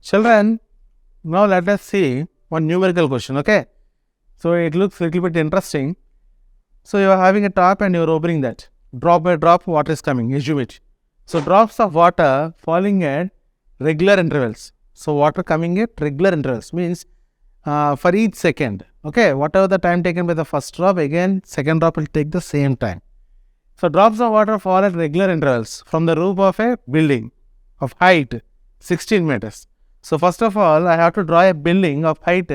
Children, now let us see one numerical question, okay? So it looks a little bit interesting. So you are having a tap and you are opening that. Drop by drop, water is coming, assume it. So drops of water falling at regular intervals. So water coming at regular intervals means for each second, okay? Whatever the time taken by the first drop, again second drop will take the same time. So drops of water fall at regular intervals from the roof of a building of height 16 meters. So first of all, I have to draw a building of height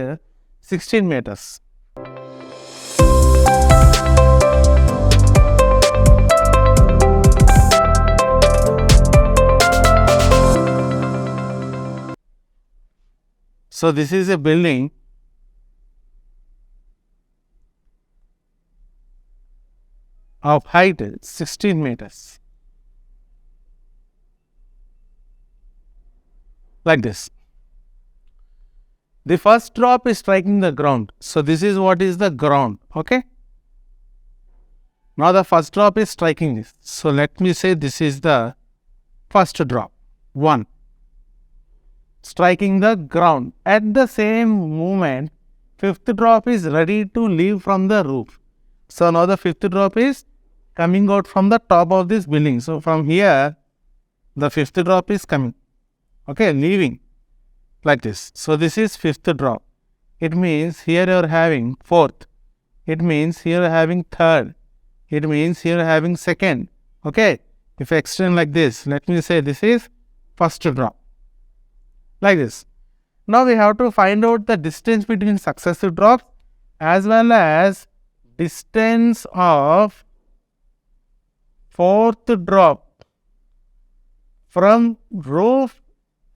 16 meters. So this is a building of height 16 meters. Like this. The first drop is striking the ground. So this is what is the ground, okay? Now the first drop is striking this. So let me say this is the first drop, 1. Striking the ground. At the same moment, fifth drop is ready to leave from the roof. So now the fifth drop is coming out from the top of this building. So from here, the fifth drop is coming, okay, leaving like this. So this is fifth drop. It means here you are having fourth. It means here you are having third. It means here you are having second, okay. If I extend like this, let me say this is first drop. Like this. Now we have to find out the distance between successive drops as well as distance of fourth drop from roof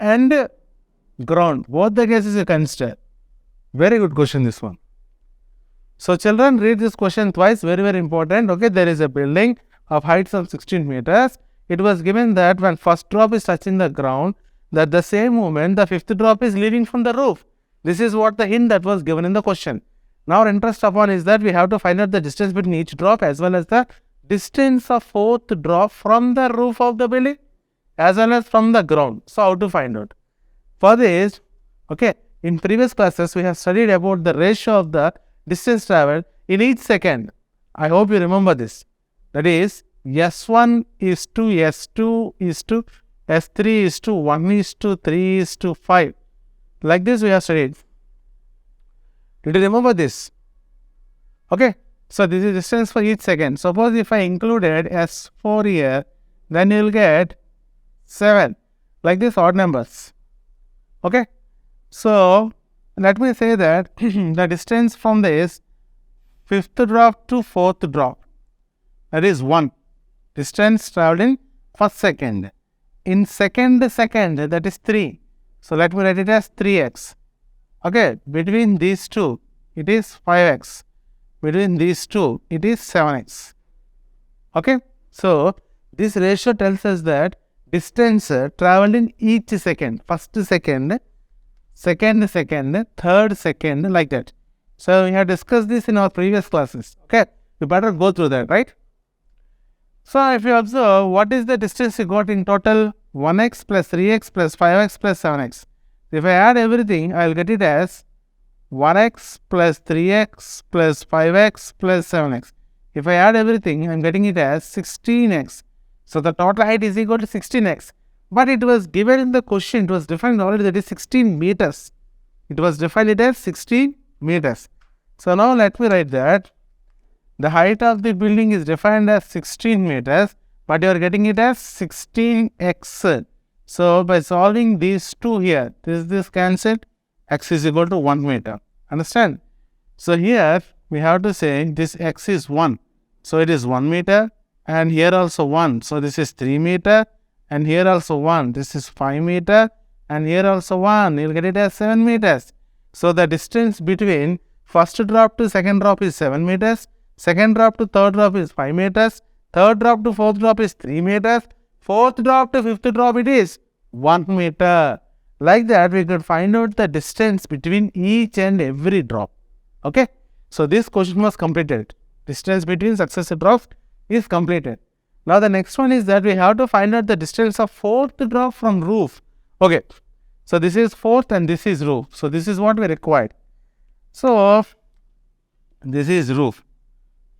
and ground. Both the cases you consider. Very good question, this one. So children, read this question twice. Very, very important. Okay, there is a building of height of 16 meters. It was given that when first drop is touching the ground, that the same moment the fifth drop is leaving from the roof. This is what the hint that was given in the question. Now our interest upon is that we have to find out the distance between each drop as well as the distance of fourth drop from the roof of the building as well as from the ground. So how to find out? For this, okay, in previous classes we have studied about the ratio of the distance traveled in each second. I hope you remember this. That is S1 is to S2 is to S3 is to 1 is to 3 is to 5. Like this we have studied. Did you remember this? Okay. So this is distance for each second. Suppose if I included S4 here, then you will get 7. Like this, odd numbers. Okay. So let me say that the distance from this fifth drop to fourth drop, that is 1. Distance traveled in first second. In second, that is 3. So let me write it as 3x. Okay, between these two, it is 5x. Between these two, it is 7x. Okay, so this ratio tells us that distance traveled in each second. First second, second second, third second, like that. So we have discussed this in our previous classes. Okay, you better go through that, right? So if you observe, what is the distance you got in total? 1x plus 3x plus 5x plus 7x. If I add everything, I will get it as 1x plus 3x plus 5x plus 7x. If I add everything, I am getting it as 16x. So the total height is equal to 16x. But it was given in the question, it was defined already, that is 16 meters. It was defined as 16 meters. So now let me write that. The height of the building is defined as 16 meters, but you are getting it as 16x. So by solving these two here, this cancelled, x is equal to 1 meter. Understand? So here we have to say this x is 1. So it is 1 meter, and here also 1. So this is 3 meter, and here also 1. This is 5 meter, and here also 1. You will get it as 7 meters. So the distance between first drop to second drop is 7 meters. Second drop to third drop is 5 meters. Third drop to fourth drop is 3 meters. Fourth drop to fifth drop it is 1 meter. Like that we could find out the distance between each and every drop. Okay. So this question was completed. Distance between successive drops is completed. Now the next one is that we have to find out the distance of fourth drop from roof. Okay. So this is fourth and this is roof. So this is what we required. So this is roof.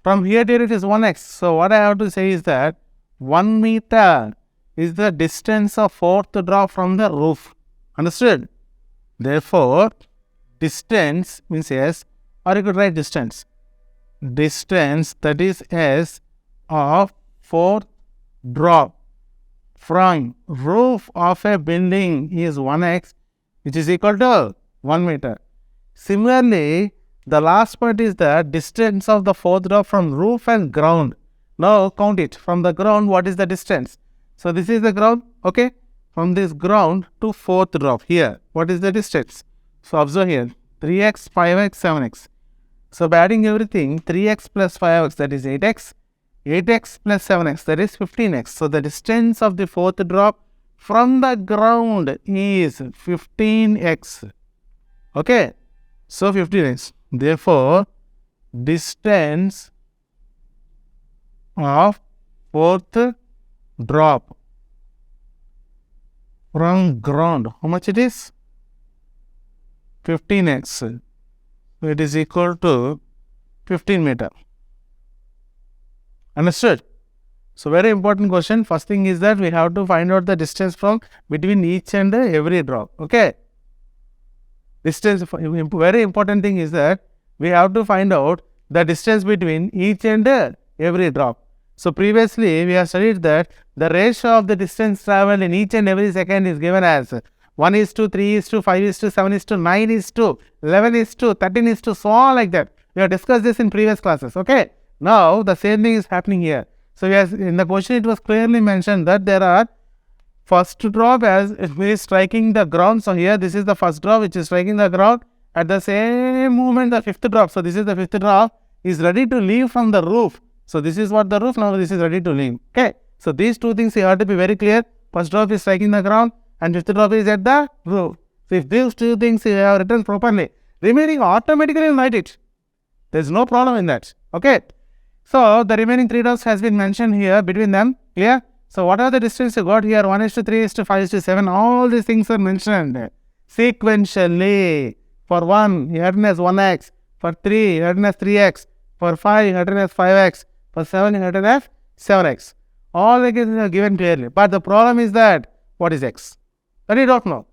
From here to here it is 1x. So what I have to say is that 1 meter is the distance of fourth drop from the roof. Understood? Therefore, distance means S, or you could write distance. Distance, that is S, of fourth drop from roof of a building is 1x, which is equal to 1 meter. Similarly, the last part is the distance of the fourth drop from roof and ground. Now count it. From the ground, what is the distance? So this is the ground, okay? From this ground to fourth drop here, what is the distance? So observe here, 3x, 5x, 7x. So by adding everything, 3x plus 5x, that is 8x. 8x plus 7x, that is 15x. So the distance of the fourth drop from the ground is 15x. Okay? So 15x. Therefore, distance of fourth drop from ground, how much it is? 15x. So it is equal to 15 meter. Understood? So very important question. First thing is that we have to find out the distance from between each and every drop. Okay? Distance, very important thing is that we have to find out the distance between each and every drop. So previously we have studied that the ratio of the distance traveled in each and every second is given as 1:3:5:7:9:11:13 so on like that. We have discussed this in previous classes. Okay. Now the same thing is happening here. So in the question it was clearly mentioned that there are first drop as it is striking the ground. So here this is the first drop which is striking the ground. At the same moment the fifth drop. So this is the fifth drop is ready to leave from the roof. So this is what the roof, now this is ready to leave. Okay. So these two things you have to be very clear. First drop is striking the ground and fifth drop is at the roof. So if these two things you have written properly, remaining automatically will write it. There is no problem in that. Okay. So the remaining three drops has been mentioned here between them. Clear? So what are the distance you got here? 1:3:5:7. All these things are mentioned sequentially. For 1, you written as 1x. For 3, you written as 3x. For 5, you written as 5x. For 7, you written as 7x. All the cases are given clearly. But the problem is that, what is x? That you don't know.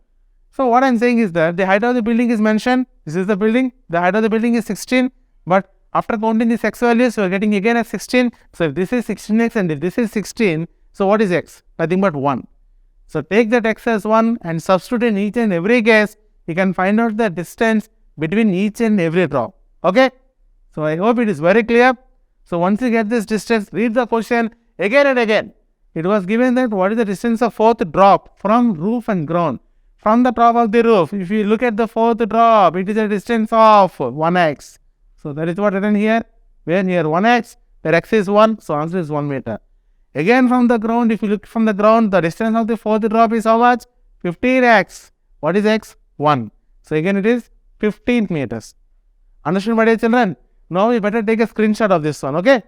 So what I am saying is that the height of the building is mentioned. This is the building. The height of the building is 16. But after counting these x values, we are getting again as 16. So if this is 16x and if this is 16, so what is x? Nothing but 1. So take that x as 1 and substitute in each and every case. You can find out the distance between each and every drop. Okay? So I hope it is very clear. So once you get this distance, read the question again and again. It was given that what is the distance of fourth drop from roof and ground. From the top of the roof, if you look at the fourth drop, it is a distance of 1x. So that is what written here. Where here 1x, where x is 1, so answer is 1 meter. Again from the ground, if you look from the ground, the distance of the fourth drop is how much? 15x. What is x? 1. So again it is 15 meters. Understood, my dear children? Now we better take a screenshot of this one, okay?